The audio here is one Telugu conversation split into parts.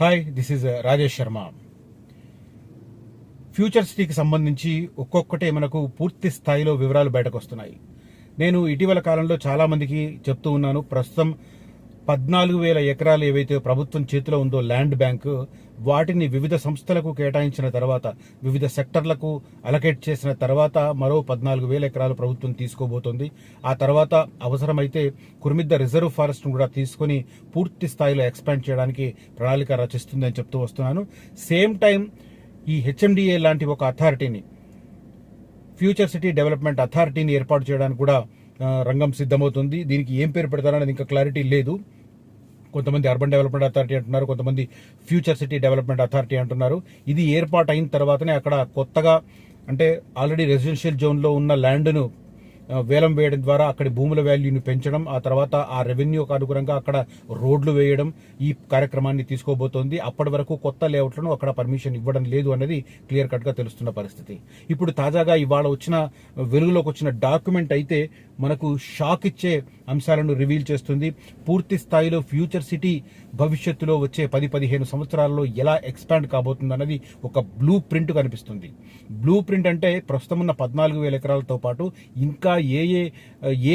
Hi, this is Rajesh Sharma. Future సిటీకి సంబంధించి ఒక్కొక్కటే మనకు పూర్తి స్థాయిలో వివరాలు బయటకు వస్తున్నాయి. నేను ఇటీవల కాలంలో చాలా మందికి చెప్తూ ఉన్నాను. ప్రస్తుతం 14,000 ఎకరాలు ఏవైతే ప్రభుత్వం చేతిలో ఉందో ల్యాండ్ బ్యాంక్, వాటిని వివిధ సంస్థలకు కేటాయించిన తర్వాత, వివిధ సెక్టర్లకు అలకేట్ చేసిన తర్వాత మరో 14,000 ఎకరాలు ప్రభుత్వం తీసుకోబోతోంది. ఆ తర్వాత అవసరమైతే కుర్మిద్ద రిజర్వ్ ఫారెస్ట్ కూడా తీసుకుని పూర్తి స్థాయిలో ఎక్స్పాండ్ చేయడానికి ప్రణాళిక రచిస్తుంది అని చెప్తూ వస్తున్నాను. సేమ్ టైం ఈ హెచ్ఎండిఏ లాంటి ఒక అథారిటీని, ఫ్యూచర్ సిటీ డెవలప్మెంట్ అథారిటీని ఏర్పాటు చేయడానికి కూడా రంగం సిద్ధమవుతుంది. దీనికి ఏం పేరు పెడతారనేది ఇంకా క్లారిటీ లేదు. కొంతమంది అర్బన్ డెవలప్మెంట్ అథారిటీ అంటున్నారు, కొంతమంది ఫ్యూచర్ సిటీ డెవలప్మెంట్ అథారిటీ అంటున్నారు. ఇది ఏర్పాటు అయిన తర్వాతనే అక్కడ కొత్తగా, అంటే ఆల్రెడీ రెసిడెన్షియల్ జోన్లో ఉన్న ల్యాండ్ను వేలం వేయడం ద్వారా అక్కడి భూముల వాల్యూని పెంచడం, ఆ తర్వాత ఆ రెవెన్యూకి అనుగుణంగా అక్కడ రోడ్లు వేయడం, ఈ కార్యక్రమాన్ని తీసుకోబోతోంది. అప్పటి వరకు కొత్త లేఅవుట్లను అక్కడ పర్మిషన్ ఇవ్వడం లేదు అనేది క్లియర్ కట్ గా తెలుస్తున్న పరిస్థితి. ఇప్పుడు తాజాగా ఇవాళ వచ్చిన వెలుగులోకి వచ్చిన డాక్యుమెంట్ అయితే మనకు షాక్ ఇచ్చే అంశాలను రివీల్ చేస్తుంది. పూర్తి స్థాయిలో ఫ్యూచర్ సిటీ భవిష్యత్తులో వచ్చే 10-15 సంవత్సరాల్లో ఎలా ఎక్స్పాండ్ కాబోతుంది అన్నది ఒక బ్లూ ప్రింట్ కనిపిస్తుంది. బ్లూ ప్రింట్ అంటే ప్రస్తుతం ఉన్న 14,000 ఎకరాలతో పాటు ఇంకా ఏ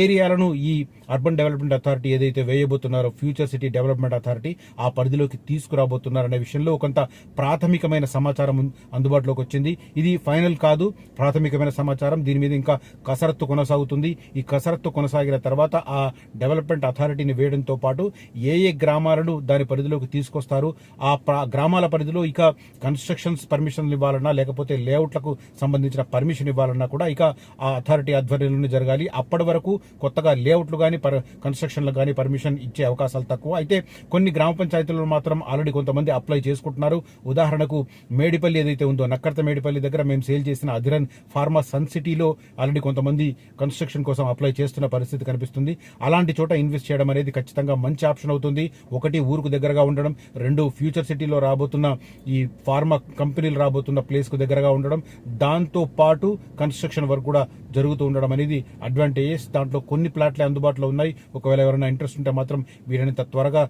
ఏరియాలను ఈ అర్బన్ డెవలప్మెంట్ అథారిటీ ఏదైతే వేయబోతున్నారో, ఫ్యూచర్ సిటీ డెవలప్మెంట్ అథారిటీ ఆ పరిధిలోకి తీసుకురాబోతున్నారనే విషయంలో కొంత ప్రాథమికమైన సమాచారం అందుబాటులోకి వచ్చింది. ఇది ఫైనల్ కాదు, ప్రాథమికమైన సమాచారం. దీని మీద ఇంకా కసరత్తు కొనసాగుతుంది. ఈ కసరత్తు కొనసాగిన తర్వాత ఆ డెవలప్మెంట్ అథారిటీని వేయడంతో పాటు ఏ గ్రామాలను దాని పరిధిలోకి తీసుకొస్తారు, ఆ గ్రామాల పరిధిలో ఇక కన్స్ట్రక్షన్స్ పర్మిషన్లు ఇవ్వాలన్నా, లేకపోతే లేఅవుట్లకు సంబంధించిన పర్మిషన్ ఇవ్వాలన్నా కూడా ఇక ఆ అథారిటీ ఆధ్వర్యంలోనే జరగాలి. అప్పటి వరకు కొత్తగా లేఅవుట్లు కానీ కన్స్ట్రక్షన్లు కానీ పర్మిషన్ ఇచ్చే అవకాశాలు తక్కువ. అయితే కొన్ని గ్రామ పంచాయతీలలో మాత్రం ఆల్రెడీ కొంతమంది అప్లై చేసుకుంటున్నారు. ఉదాహరణకు మేడిపల్లి ఏదైతే ఉందో, నక్కర్త మేడిపల్లి దగ్గర మేము సేల్ చేసిన అధిరన్ ఫార్మా సన్ సిటీలో ఆల్రెడీ కొంతమంది కన్స్ట్రక్షన్ కోసం అప్లై చేస్తున్న పరిస్థితి కనిపిస్తుంది. అలాంటి చోట ఇన్వెస్ట్ చేయడం అనేది ఖచ్చితంగా మంచి ఆప్షన్ అవుతుంది. ఒకటి, ఊరుకు దగ్గరగా ఉండడం; రెండు, ఫ్యూచర్ సిటీలో రాబోతున్న ఈ ఫార్మా కంపెనీలు రాబోతున్న ప్లేస్ కు దగ్గరగా ఉండడం, దాంతో పాటు కన్స్ట్రక్షన్ వర్క్ కూడా జరుగుతూ ఉండడం అనేది అడ్వాంటేజెస్. దాంట్లో కొన్ని ప్లాట్లే అందుబాటులో ఉన్నాయి. ఒకవేళ ఎవరైనా ఇంట్రెస్ట్ ఉంటే మాత్రం వీరిని త్వరగా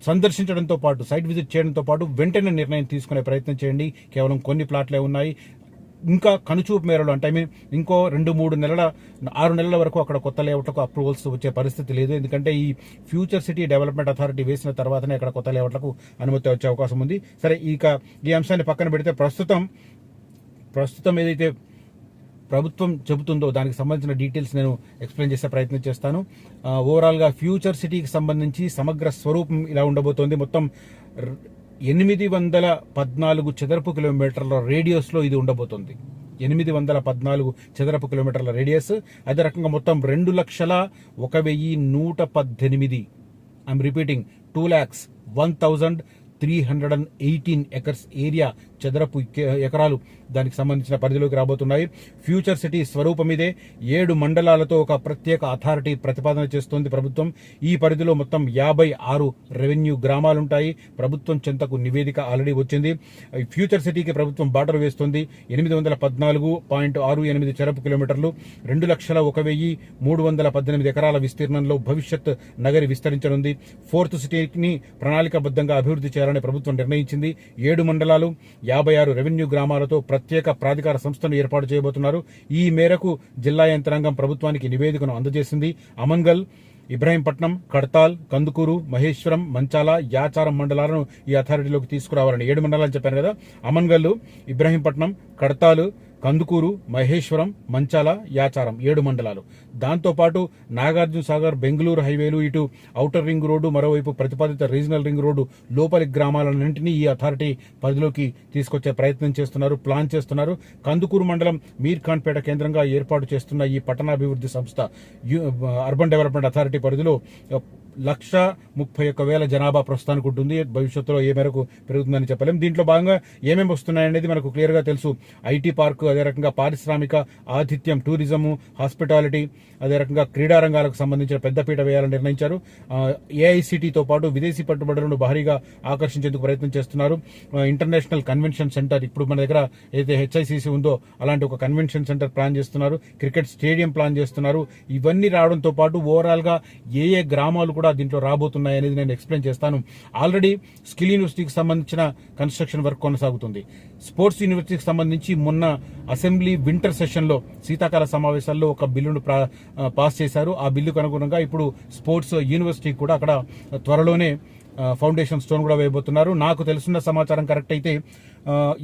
సందర్శించడంతో పాటు, సైట్ విజిట్ చేయడంతో పాటు వెంటనే నిర్ణయం తీసుకునే ప్రయత్నం చేయండి. కేవలం కొన్ని ప్లాట్లే ఉన్నాయి. ఇంకా కనుచూపు మేరలో, అంటే ఇంకో 2-3 నెలల, 6 నెలల వరకు అక్కడ కొత్త లేఅవుట్లకు అప్రూవల్స్ వచ్చే పరిస్థితి లేదు. ఎందుకంటే ఈ ఫ్యూచర్ సిటీ డెవలప్మెంట్ అథారిటీ వేసిన తర్వాతనే అక్కడ కొత్త లేఅవుట్లకు అనుమతి వచ్చే అవకాశం ఉంది. సరే, ఇక ఈ అంశాన్ని పక్కన పెడితే ప్రస్తుతం ఏదైతే ప్రభుత్వం చెబుతుందో దానికి సంబంధించిన డీటెయిల్స్ నేను ఎక్స్ప్లెయిన్ చేసే ప్రయత్నం చేస్తాను. ఓవరాల్ గా ఫ్యూచర్ సిటీకి సంబంధించి సమగ్ర స్వరూపం ఇలా ఉండబోతోంది. మొత్తం 814 చదరపు కిలోమీటర్ల రేడియస్ లో ఇది ఉండబోతోంది. 814 చదరపు కిలోమీటర్ల రేడియస్. అదే రకంగా మొత్తం 2,01,118, ఐఎమ్ రిపీటింగ్, 2,01,318 ఎకర్స్ ఏరియా, చదరపు ఎకరాలు దానికి సంబంధించిన పరిధిలోకి రాబోతున్నాయి. ఫ్యూచర్ సిటీ స్వరూపం ఇదే. 7 మండలాలతో ఒక ప్రత్యేక అథారిటీ ప్రతిపాదన చేస్తోంది ప్రభుత్వం. ఈ పరిధిలో మొత్తం 56 రెవెన్యూ గ్రామాలుంటాయి. ప్రభుత్వం చెంతకు నివేదిక ఆల్రెడీ వచ్చింది. ఫ్యూచర్ సిటీకి ప్రభుత్వం బార్డర్ వేస్తోంది. 814.68 చదరపు కిలోమీటర్లు, 2,01,318 ఎకరాల విస్తీర్ణంలో భవిష్యత్ నగరి విస్తరించనుంది. ఫోర్త్ సిటీని ప్రణాళికాబద్ధంగా అభివృద్ధి చేయాలని ప్రభుత్వం నిర్ణయించింది. 7 మండలాలు, 56 రెవెన్యూ గ్రామాలతో ప్రత్యేక ప్రాధికార సంస్థను ఏర్పాటు చేయబోతున్నారు. ఈ మేరకు జిల్లా యంత్రాంగం ప్రభుత్వానికి నివేదికను అందజేసింది. అమన్గల్, ఇబ్రహీంపట్నం, కడతాల్, కందుకూరు, మహేశ్వరం, మంచాల, యాచారం మండలాలను ఈ అథారిటీలోకి తీసుకురావాలని. 7 మండలాలు చెప్పాను కదా. అమన్గల్, ఇబ్రహీంపట్నం, కడతాలు, కందుకూరు, మహేశ్వరం, మంచాల, యాచారం, 7 మండలాలు. దాంతోపాటు నాగార్జున సాగర్, బెంగళూరు హైవేలు, ఇటు ఔటర్ రింగ్ రోడ్డు, మరోవైపు ప్రతిపాదిత రీజనల్ రింగ్ రోడ్డు లోపలి గ్రామాలన్నింటినీ ఈ అథారిటీ పరిధిలోకి తీసుకొచ్చే ప్రయత్నం చేస్తున్నారు, ప్లాన్ చేస్తున్నారు. కందుకూరు మండలం మీర్ఖాన్పేట కేంద్రంగా ఏర్పాటు చేస్తున్న ఈ పట్టణాభివృద్ధి సంస్థ అర్బన్ డెవలప్మెంట్ అథారిటీ పరిధిలో 1,31,000 జనాభా ప్రస్తుతానికి ఉంటుంది. భవిష్యత్తులో ఏ మేరకు పెరుగుతుందని చెప్పలేం. దీంట్లో భాగంగా ఏమేమి వస్తున్నాయనేది మనకు క్లియర్ గా తెలుసు. ఐటీ పార్క్, అదే రకంగా పారిశ్రామిక, ఆతిథ్యం, టూరిజము, హాస్పిటాలిటీ, అదే రకంగా క్రీడా రంగాలకు సంబంధించిన పెద్దపీట వేయాలని నిర్ణయించారు. ఏఐసిటీతో పాటు విదేశీ పెట్టుబడులను భారీగా ఆకర్షించేందుకు ప్రయత్నం చేస్తున్నారు. ఇంటర్నేషనల్ కన్వెన్షన్ సెంటర్, ఇప్పుడు మన దగ్గర ఏదైతే హెచ్ఐసిసి ఉందో అలాంటి ఒక కన్వెన్షన్ సెంటర్ ప్లాన్ చేస్తున్నారు. క్రికెట్ స్టేడియం ప్లాన్ చేస్తున్నారు. ఇవన్నీ రావడంతో పాటు ఓవరాల్ గా ఏ గ్రామాలు కూడా దీంట్లో రాబోతున్నాయి అనేది నేను ఎక్స్ప్లెయిన్ చేస్తాను. ఆల్రెడీ స్కిల్ యూనివర్సిటీకి సంబంధించిన కన్స్ట్రక్షన్ వర్క్ కొనసాగుతుంది. స్పోర్ట్స్ యూనివర్సిటీకి సంబంధించి మొన్న అసెంబ్లీ వింటర్ సెషన్లో శీతాకాల సమావేశాల్లో ఒక బిల్లును పాస్ చేశారు. ఆ బిల్లుకు అనుగుణంగా ఇప్పుడు స్పోర్ట్స్ యూనివర్సిటీకి కూడా అక్కడ త్వరలోనే ఫౌండేషన్ స్టోన్ కూడా వేయబోతున్నారు. నాకు తెలుసున్న సమాచారం కరెక్ట్ అయితే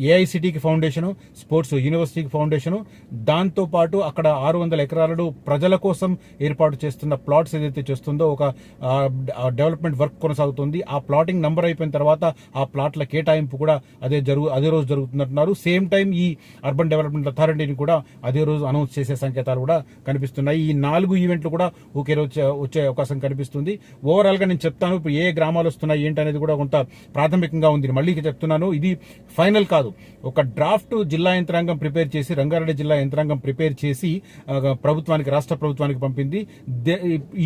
ఏఐసిటికి ఫౌండేషను, స్పోర్ట్స్ యూనివర్సిటీకి ఫౌండేషను, దాంతోపాటు అక్కడ 600 ఎకరాలలో ప్రజల కోసం ఏర్పాటు చేస్తున్న ప్లాట్స్ ఏదైతే చేస్తుందో ఒక డెవలప్మెంట్ వర్క్ కొనసాగుతుంది. ఆ ప్లాటింగ్ నంబర్ అయిపోయిన తర్వాత ఆ ప్లాట్ల కేటాయింపు కూడా అదే రోజు జరుగుతున్నట్టున్నారు. సేమ్ టైం ఈ అర్బన్ డెవలప్మెంట్ అథారిటీని కూడా అదే రోజు అనౌన్స్ చేసే సంకేతాలు కూడా కనిపిస్తున్నాయి. ఈ 4 ఈవెంట్లు కూడా ఒకే రోజు వచ్చే అవకాశం కనిపిస్తుంది. ఓవరాల్ గా నేను చెప్తాను ఇప్పుడు ఏ గ్రామాలు వస్తున్నాయి ఏంటి అనేది కూడా కొంత ప్రాథమికంగా ఉంది. మళ్ళీ చెప్తున్నాను, ఇది ఫైనల్ కాదు. ఒక డ్రాఫ్ట్ జిల్లా యంత్రాంగం ప్రిపేర్ చేసి, రంగారెడ్డి జిల్లా యంత్రాంగం ప్రిపేర్ చేసి ప్రభుత్వానికి, రాష్ట్ర ప్రభుత్వానికి పంపింది.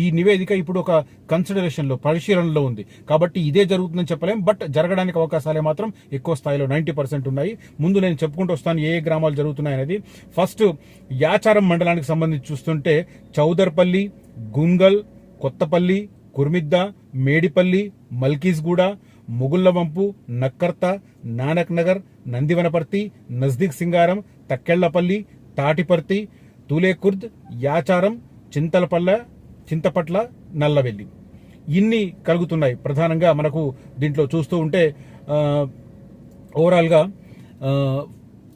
ఈ నివేదిక ఇప్పుడు ఒక కన్సిడరేషన్ లో, పరిశీలనలో ఉంది. కాబట్టి ఇదే జరుగుతుందని చెప్పలేం, బట్ జరగడానికి అవకాశాలే మాత్రం ఎక్కువ స్థాయిలో 90% ఉన్నాయి. ముందు నేను చెప్పుకుంటూ వస్తాను ఏ గ్రామాలు జరుగుతున్నాయి అనేది. ఫస్ట్ యాచారం మండలానికి సంబంధించి చూస్తుంటే చౌదర్పల్లి, గుంగల్, కొత్తపల్లి, కుర్మిద్ద, మేడిపల్లి, మల్కీస్గూడ, ముగుళ్లవంపు, నక్కర్త, నానక్ నగర్, నందివనపర్తి, నజ్దీక్ సింగారం, తక్కెళ్లపల్లి, తాటిపర్తి, తూలేకుర్ద్, యాచారం, చింతపట్ల, నల్లవెల్లి ఇన్ని కలుగుతున్నాయి. ప్రధానంగా మనకు దీంట్లో చూస్తూ ఉంటే ఓవరాల్గా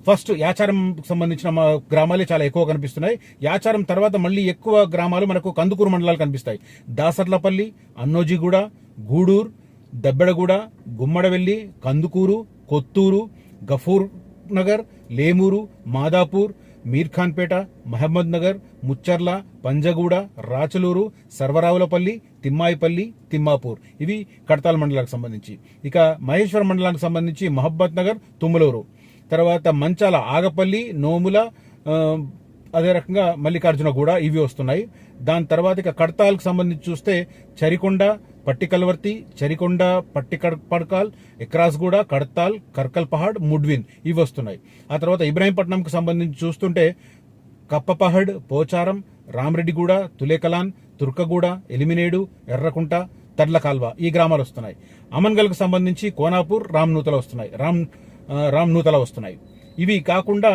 ఫస్ట్ యాచారం సంబంధించిన గ్రామాలే చాలా ఎక్కువ కనిపిస్తున్నాయి. యాచారం తర్వాత మళ్ళీ ఎక్కువ గ్రామాలు మనకు కందుకూరు మండలాలు కనిపిస్తాయి. దాసర్లపల్లి, అన్నోజిగూడ, గూడూరు, దబ్బెడగూడ, గుమ్మడవెల్లి, కందుకూరు, కొత్తూరు, గఫూర్ నగర్, లేమూరు, మాదాపూర్, మీర్ఖాన్పేట, మహమ్మద్ నగర్, ముచ్చర్ల, పంజగూడ, రాచలూరు, సర్వరావులపల్లి, తిమ్మాయిపల్లి, తిమ్మాపూర్ ఇవి కడతాల్ మండలానికి సంబంధించి. ఇక మహేశ్వరం మండలానికి సంబంధించి మహబ్బత్ నగర్, తుమ్మలూరు, తర్వాత మంచాల, ఆగపల్లి, నోముల, అదే రకంగా మల్లికార్జునగూడ ఇవి వస్తున్నాయి. దాని తర్వాత ఇక కడతాల్కి సంబంధించి చూస్తే చరికొండ, పట్టికల్వర్తి, చరికొండ, పట్టికడ్కాల్, ఎక్రాస్గూడ, కడతాల్, కర్కల్ పహాడ్, ముడ్విన్ ఇవి వస్తున్నాయి. ఆ తర్వాత ఇబ్రాహీంపట్నంకి సంబంధించి చూస్తుంటే కప్పపహడ్, పోచారం, రామరెడ్డిగూడ, తులేకలాన్, తుర్కగూడ, ఎలిమినేడు, ఎర్రకుంట, తర్లకాల్వ ఈ గ్రామాలు వస్తున్నాయి. అమన్గల్కు సంబంధించి కోనాపూర్, రామ్నూతల వస్తున్నాయి. ఇవి కాకుండా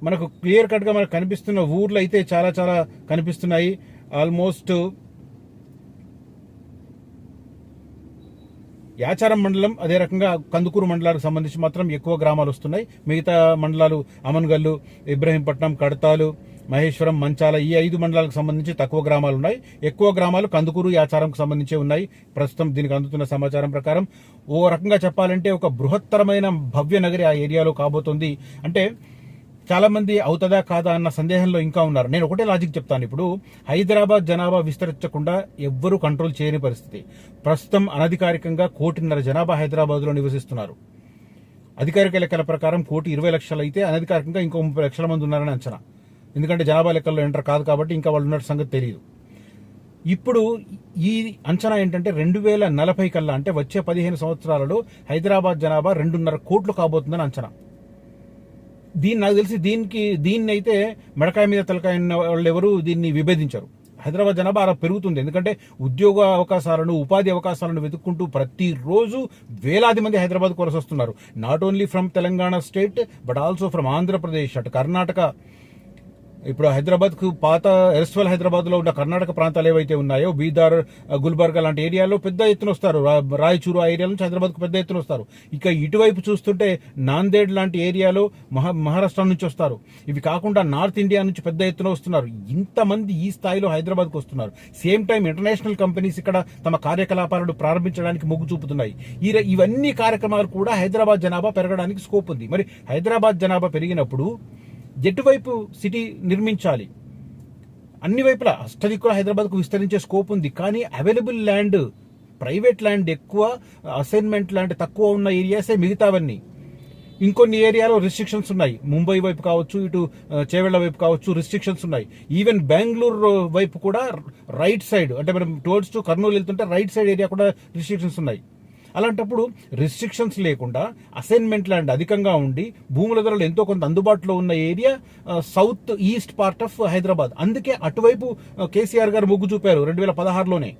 మనకు క్లియర్ కట్ గా మనకు కనిపిస్తున్న ఊర్లు అయితే చాలా చాలా కనిపిస్తున్నాయి. ఆల్మోస్ట్ యాచారం మండలం, అదే రకంగా కందుకూరు మండలానికి సంబంధించి మాత్రం ఎక్కువ గ్రామాలు వస్తున్నాయి. మిగతా మండలాలు అమన్గల్లు, ఇబ్రహీంపట్నం, కడతాలు, మహేశ్వరం, మంచాల ఈ 5 మండలాలకు సంబంధించి తక్కువ గ్రామాలు ఉన్నాయి. ఎక్కువ గ్రామాలు కందుకూరు, యాచారంకు సంబంధించి ఉన్నాయి. ప్రస్తుతం దీనికి అందుతున్న సమాచారం ప్రకారం ఓ రకంగా చెప్పాలంటే ఒక బృహత్తరమైన భవ్య నగరి ఆ ఏరియాలో కాబోతుంది. అంటే చాలా మంది అవుతుందా కాదా అన్న సందేహంలో ఇంకా ఉన్నారు. నేను ఒకటే లాజిక్ చెప్తాను. ఇప్పుడు హైదరాబాద్ జనాభా విస్తరించకుండా ఎవ్వరూ కంట్రోల్ చేయని పరిస్థితి. ప్రస్తుతం అనధికారికంగా 1.5 కోటి జనాభా హైదరాబాద్ లో నివసిస్తున్నారు. అధికారిక లెక్కల ప్రకారం 1,20 లక్షలు అయితే అనధికారికంగా ఇంకో 30 లక్షల మంది ఉన్నారని అంచనా. ఎందుకంటే జనాభా లెక్కల్లో ఎంటర్ కాదు కాబట్టి ఇంకా వాళ్ళు ఉన్న సంగతి తెలియదు. ఇప్పుడు ఈ అంచనా ఏంటంటే 2040 కల్లా, అంటే వచ్చే 15 సంవత్సరాలలో హైదరాబాద్ జనాభా 2.5 కోట్లు కాబోతుందని అంచనా. నాకు తెలిసి దీన్ని అయితే మెడకాయ మీద తలకాయ వాళ్ళు ఎవరు దీన్ని విభేదించారు. హైదరాబాద్ జనాభా అలా పెరుగుతుంది. ఎందుకంటే ఉద్యోగ అవకాశాలను, ఉపాధి అవకాశాలను వెతుక్కుంటూ ప్రతిరోజు వేలాది మంది హైదరాబాద్ వలస వస్తున్నారు. Not only from Telangana state but also from Andhra Pradesh, అటు కర్ణాటక. ఇప్పుడు హైదరాబాద్ కు పాత ఎర్స్వల్ హైదరాబాద్ లో ఉన్న కర్ణాటక ప్రాంతాలు ఏవైతే ఉన్నాయో, బీదర్, గుల్బర్గా లాంటి ఏరియాలో పెద్ద ఎత్తున వస్తారు. రాయచూరు ఆ ఏరియా నుంచి హైదరాబాద్ కు పెద్ద ఎత్తున వస్తారు. ఇక ఇటువైపు చూస్తుంటే నాందేడ్ లాంటి ఏరియాలో మహారాష్ట్ర నుంచి వస్తారు. ఇవి కాకుండా నార్త్ ఇండియా నుంచి పెద్ద ఎత్తున వస్తున్నారు. ఇంతమంది ఈ స్థాయిలో హైదరాబాద్ కు వస్తున్నారు. సేమ్ టైం ఇంటర్నేషనల్ కంపెనీస్ ఇక్కడ తమ కార్యకలాపాలను ప్రారంభించడానికి మొగ్గు చూపుతున్నాయి. ఇవన్నీ కార్యక్రమాలు కూడా హైదరాబాద్ జనాభా పెరగడానికి స్కోప్ ఉంది. మరి హైదరాబాద్ జనాభా పెరిగినప్పుడు ఎటువైపు సిటీ నిర్మించాలి? అన్ని వైపులా అష్టదిక్కుల హైదరాబాద్కు విస్తరించే స్కోప్ ఉంది. కానీ అవైలబుల్ ల్యాండ్, ప్రైవేట్ ల్యాండ్ ఎక్కువ, అసైన్మెంట్ ల్యాండ్ తక్కువ ఉన్న ఏరియాసే మిగతావన్నీ. ఇంకొన్ని ఏరియాలో రిస్ట్రిక్షన్స్ ఉన్నాయి. ముంబై వైపు కావచ్చు, ఇటు చేవెళ్ల వైపు కావచ్చు, రిస్ట్రిక్షన్స్ ఉన్నాయి. ఈవెన్ బెంగళూరు వైపు కూడా రైట్ సైడ్, అంటే మనం టువర్డ్స్ టు కర్నూలు వెళ్తుంటే రైట్ సైడ్ ఏరియా కూడా రిస్ట్రిక్షన్స్ ఉన్నాయి. అలాంటప్పుడు రిస్ట్రిక్షన్స్ లేకుండా అసైన్మెంట్ ల్యాండ్ అధికంగా ఉండి భూముల ధరలు ఎంతో కొంత అందుబాటులో ఉన్న area south east part of Hyderabad. అందుకే అటువైపు కేసీఆర్ గారు మొగ్గు చూపారు 2016లోనే.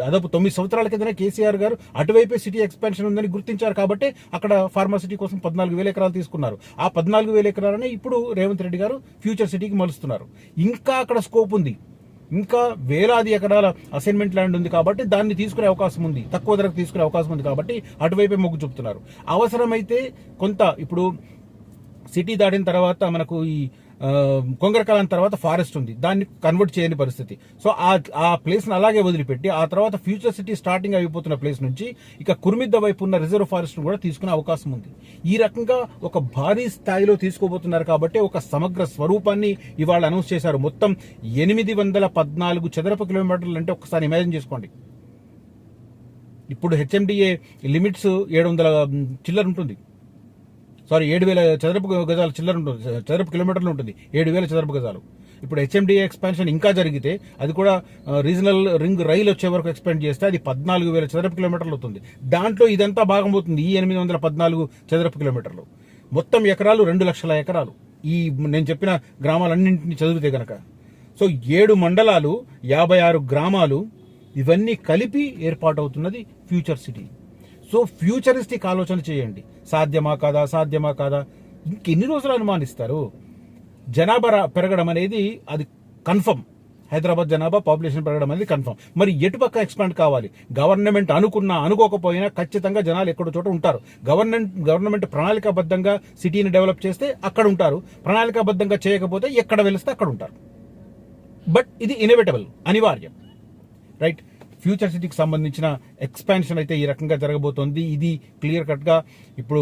దాదాపు 9 సంవత్సరాల కిందనే కేసీఆర్ గారు అటువైపే సిటీ ఎక్స్పాన్షన్ ఉందని గుర్తించారు కాబట్టి అక్కడ ఫార్మాసిటీ కోసం 14,000 ఎకరాలు తీసుకున్నారు. ఆ 14,000 ఎకరాలనే ఇప్పుడు రేవంత్ రెడ్డి గారు ఫ్యూచర్ సిటీకి మలుస్తున్నారు. ఇంకా అక్కడ స్కోప్ ఉంది, ఇంకా వేలాది ఎకరాల అసైన్మెంట్ ల్యాండ్ ఉంది కాబట్టి దాన్ని తీసుకునే అవకాశం ఉంది, తక్కువ ధరకు తీసుకునే అవకాశం ఉంది కాబట్టి అటువైపే మొగ్గు చూపుతున్నారు. అవసరమైతే కొంత ఇప్పుడు సిటీ దాటిన తర్వాత మనకు ఈ కొంగరకాలం తర్వాత ఫారెస్ట్ ఉంది, దాన్ని కన్వర్ట్ చేయని పరిస్థితి. సో ఆ ప్లేస్ని అలాగే వదిలిపెట్టి ఆ తర్వాత ఫ్యూచర్ సిటీ స్టార్టింగ్ అయిపోతున్న ప్లేస్ నుంచి ఇక కుర్మిద్ద వైపు ఉన్న రిజర్వ్ ఫారెస్ట్ కూడా తీసుకునే అవకాశం ఉంది. ఈ రకంగా ఒక భారీ స్థాయిలో తీసుకోబోతున్నారు కాబట్టి ఒక సమగ్ర స్వరూపాన్ని ఇవాళ అనౌన్స్ చేశారు. మొత్తం 814 చదరపు కిలోమీటర్లు అంటే ఒకసారి ఇమాజిన్ చేసుకోండి. ఇప్పుడు హెచ్ఎండిఏ లిమిట్స్ 700 చిల్లర ఉంటుంది, సారీ 7,000 చదరపు గజాలు చిల్లర ఉంటుంది, చదరపు కిలోమీటర్లు ఉంటుంది, 7,000 చదరపు గజాలు. ఇప్పుడు హెచ్ఎండిఏ ఎక్స్పాన్షన్ ఇంకా జరిగితే అది కూడా రీజనల్ రింగ్ రైలు వచ్చే వరకు ఎక్స్పాండ్ చేస్తే అది 14,000 చదరపు కిలోమీటర్లు అవుతుంది. దాంట్లో ఇదంతా భాగం అవుతుంది, ఈ 814 చదరపు కిలోమీటర్లు. మొత్తం ఎకరాలు 2 లక్షల ఎకరాలు ఈ నేను చెప్పిన గ్రామాలన్నింటినీ చదివితే గనక. సో 7 మండలాలు, 56 గ్రామాలు, ఇవన్నీ కలిపి ఏర్పాటవుతున్నది ఫ్యూచర్ సిటీ. సో ఫ్యూచరిస్టిక్ ఆలోచన చేయండి. సాధ్యమా కాదా, సాధ్యమా కాదా, ఇంకెన్ని రోజులు అనుమానిస్తారు? జనాభా పెరగడం అనేది అది కన్ఫర్మ్, హైదరాబాద్ జనాభా పాపులేషన్ పెరగడం అనేది కన్ఫర్మ్. మరి ఎటుపక్క ఎక్స్పాండ్ కావాలి? గవర్నమెంట్ అనుకున్నా అనుకోకపోయినా ఖచ్చితంగా జనాలు ఎక్కడో చోట ఉంటారు. గవర్నమెంట్ ప్రణాళికాబద్ధంగా సిటీని డెవలప్ చేస్తే అక్కడ ఉంటారు, ప్రణాళికాబద్ధంగా చేయకపోతే ఎక్కడ వెలిస్తే అక్కడ ఉంటారు. బట్ ఇది ఇన్ఎవిటబుల్, అనివార్యం, రైట్? ఫ్యూచర్ సిటీకి సంబంధించిన ఎక్స్పాన్షన్ అయితే ఈ రకంగా జరగబోతోంది. ఇది క్లియర్ కట్ గా ఇప్పుడు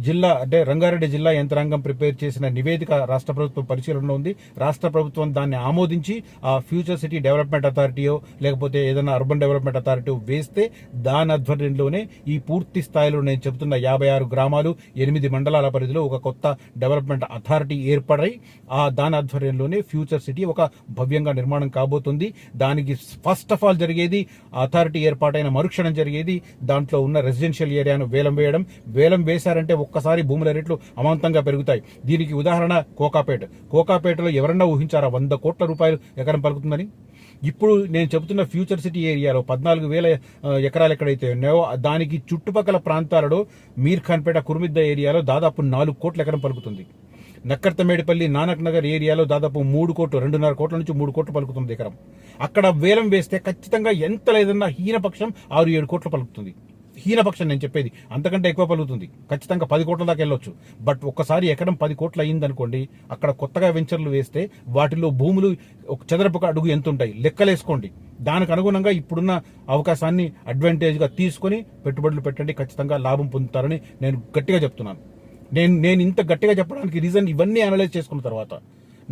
జిల్లా అంటే రంగారెడ్డి జిల్లా యంత్రాంగం ప్రిపేర్ చేసిన నివేదిక రాష్ట్ర ప్రభుత్వం పరిశీలనలో ఉంది. రాష్ట్ర ప్రభుత్వం దాన్ని ఆమోదించి ఆ ఫ్యూచర్ సిటీ డెవలప్మెంట్ అథారిటీయో లేకపోతే ఏదైనా అర్బన్ డెవలప్మెంట్ అథారిటీ వేస్తే దాని ఆధ్వర్యంలోనే ఈ పూర్తి స్థాయిలో నేను చెబుతున్న 56 గ్రామాలు, 8 మండలాల పరిధిలో ఒక కొత్త డెవలప్మెంట్ అథారిటీ ఏర్పడై దాని ఆధ్వర్యంలోనే ఫ్యూచర్ సిటీ ఒక భవ్యంగా నిర్మాణం కాబోతుంది. దానికి ఫస్ట్ ఆఫ్ ఆల్ జరిగేది అథారిటీ ఏర్పాటైన మరుక్షణం జరిగేది దాంట్లో ఉన్న రెసిడెన్షియల్ ఏరియాను వేలం వేశారంటే ఒక్కసారి భూముల రేట్లు అమాంతంగా పెరుగుతాయి. దీనికి ఉదాహరణ కోకాపేటలో ఎవరన్నా ఊహించారా 100 కోట్ల రూపాయలు ఎకరం పలుకుతుందని? ఇప్పుడు నేను చెబుతున్న ఫ్యూచర్ సిటీ ఏరియాలో 14,000 ఎకరాలు ఎక్కడైతే ఉన్నాయో దానికి చుట్టుపక్కల ప్రాంతాలలో మీర్ఖాన్పేట, కుర్మిద్ద ఏరియాలో దాదాపు 4 కోట్ల ఎకరం పలుకుతుంది. నక్కర్తమేడిపల్లి, నానక్ నగర్ ఏరియాలో దాదాపు 3 కోట్లు, 2.5 కోట్ల నుంచి 3 కోట్లు పలుకుతుంది ఎకరం. అక్కడ వేలం వేస్తే ఖచ్చితంగా ఎంత లేదన్నా హీనపక్షం 6-7 కోట్లు పలుకుతుంది. హీనపక్షం నేను చెప్పేది, అంతకంటే ఎక్కువ పలుకుతుంది, ఖచ్చితంగా 10 కోట్ల దాకా వెళ్ళొచ్చు. బట్ ఒక్కసారి ఎకరం 10 కోట్లు అయ్యిందనుకోండి, అక్కడ కొత్తగా వెంచర్లు వేస్తే వాటిలో భూములు ఒక చదరపు అడుగు ఎంత ఉంటాయి లెక్కలేసుకోండి. దానికి అనుగుణంగా ఇప్పుడున్న అవకాశాన్ని అడ్వాంటేజ్గా తీసుకొని పెట్టుబడులు పెట్టండి, ఖచ్చితంగా లాభం పొందుతారని నేను గట్టిగా చెప్తున్నాను. నేను ఇంత గట్టిగా చెప్పడానికి రీజన్ ఇవన్నీ అనలైజ్ చేసుకున్న తర్వాత,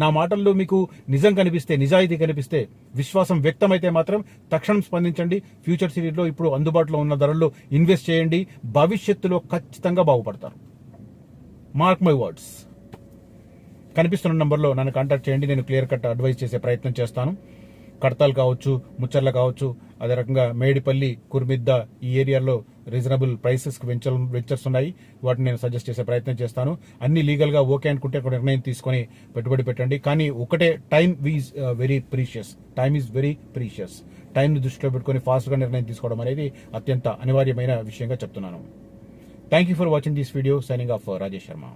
నా మాటల్లో మీకు నిజం కనిపిస్తే, నిజాయితీ కనిపిస్తే, విశ్వాసం వ్యక్తమైతే మాత్రం తక్షణం స్పందించండి. ఫ్యూచర్ సిటీలో ఇప్పుడు అందుబాటులో ఉన్న ధరల్లో ఇన్వెస్ట్ చేయండి, భవిష్యత్తులో ఖచ్చితంగా బాగుపడతారు. Mark my words. కనిపిస్తున్న నంబర్లో నన్ను కాంటాక్ట్ చేయండి, నేను క్లియర్ కట్ అడ్వైస్ చేసే ప్రయత్నం చేస్తాను. కడతాల్ కావచ్చు, ముచ్చర్ల కావచ్చు, అదే రకంగా మేడిపల్లి, కుర్మిద్ద ఈ ఏరియాలో రీజనబుల్ ప్రైసెస్కి వెంచర్స్ ఉన్నాయి, వాటిని నేను సజెస్ట్ చేసే ప్రయత్నం చేస్తాను. అన్ని లీగల్గా ఓకే అనుకుంటే ఒక నిర్ణయం తీసుకొని పెట్టుబడి పెట్టండి. కానీ ఒకటే, టైం ఈజ్ వెరీ ప్రీషియస్. టైంని దృష్టిలో పెట్టుకొని ఫాస్ట్గా నిర్ణయం తీసుకోవడం అనేది అత్యంత అనివార్యమైన విషయంగా చెప్తున్నాను. Thank you for watching this video. Signing off Rajesh Sharma.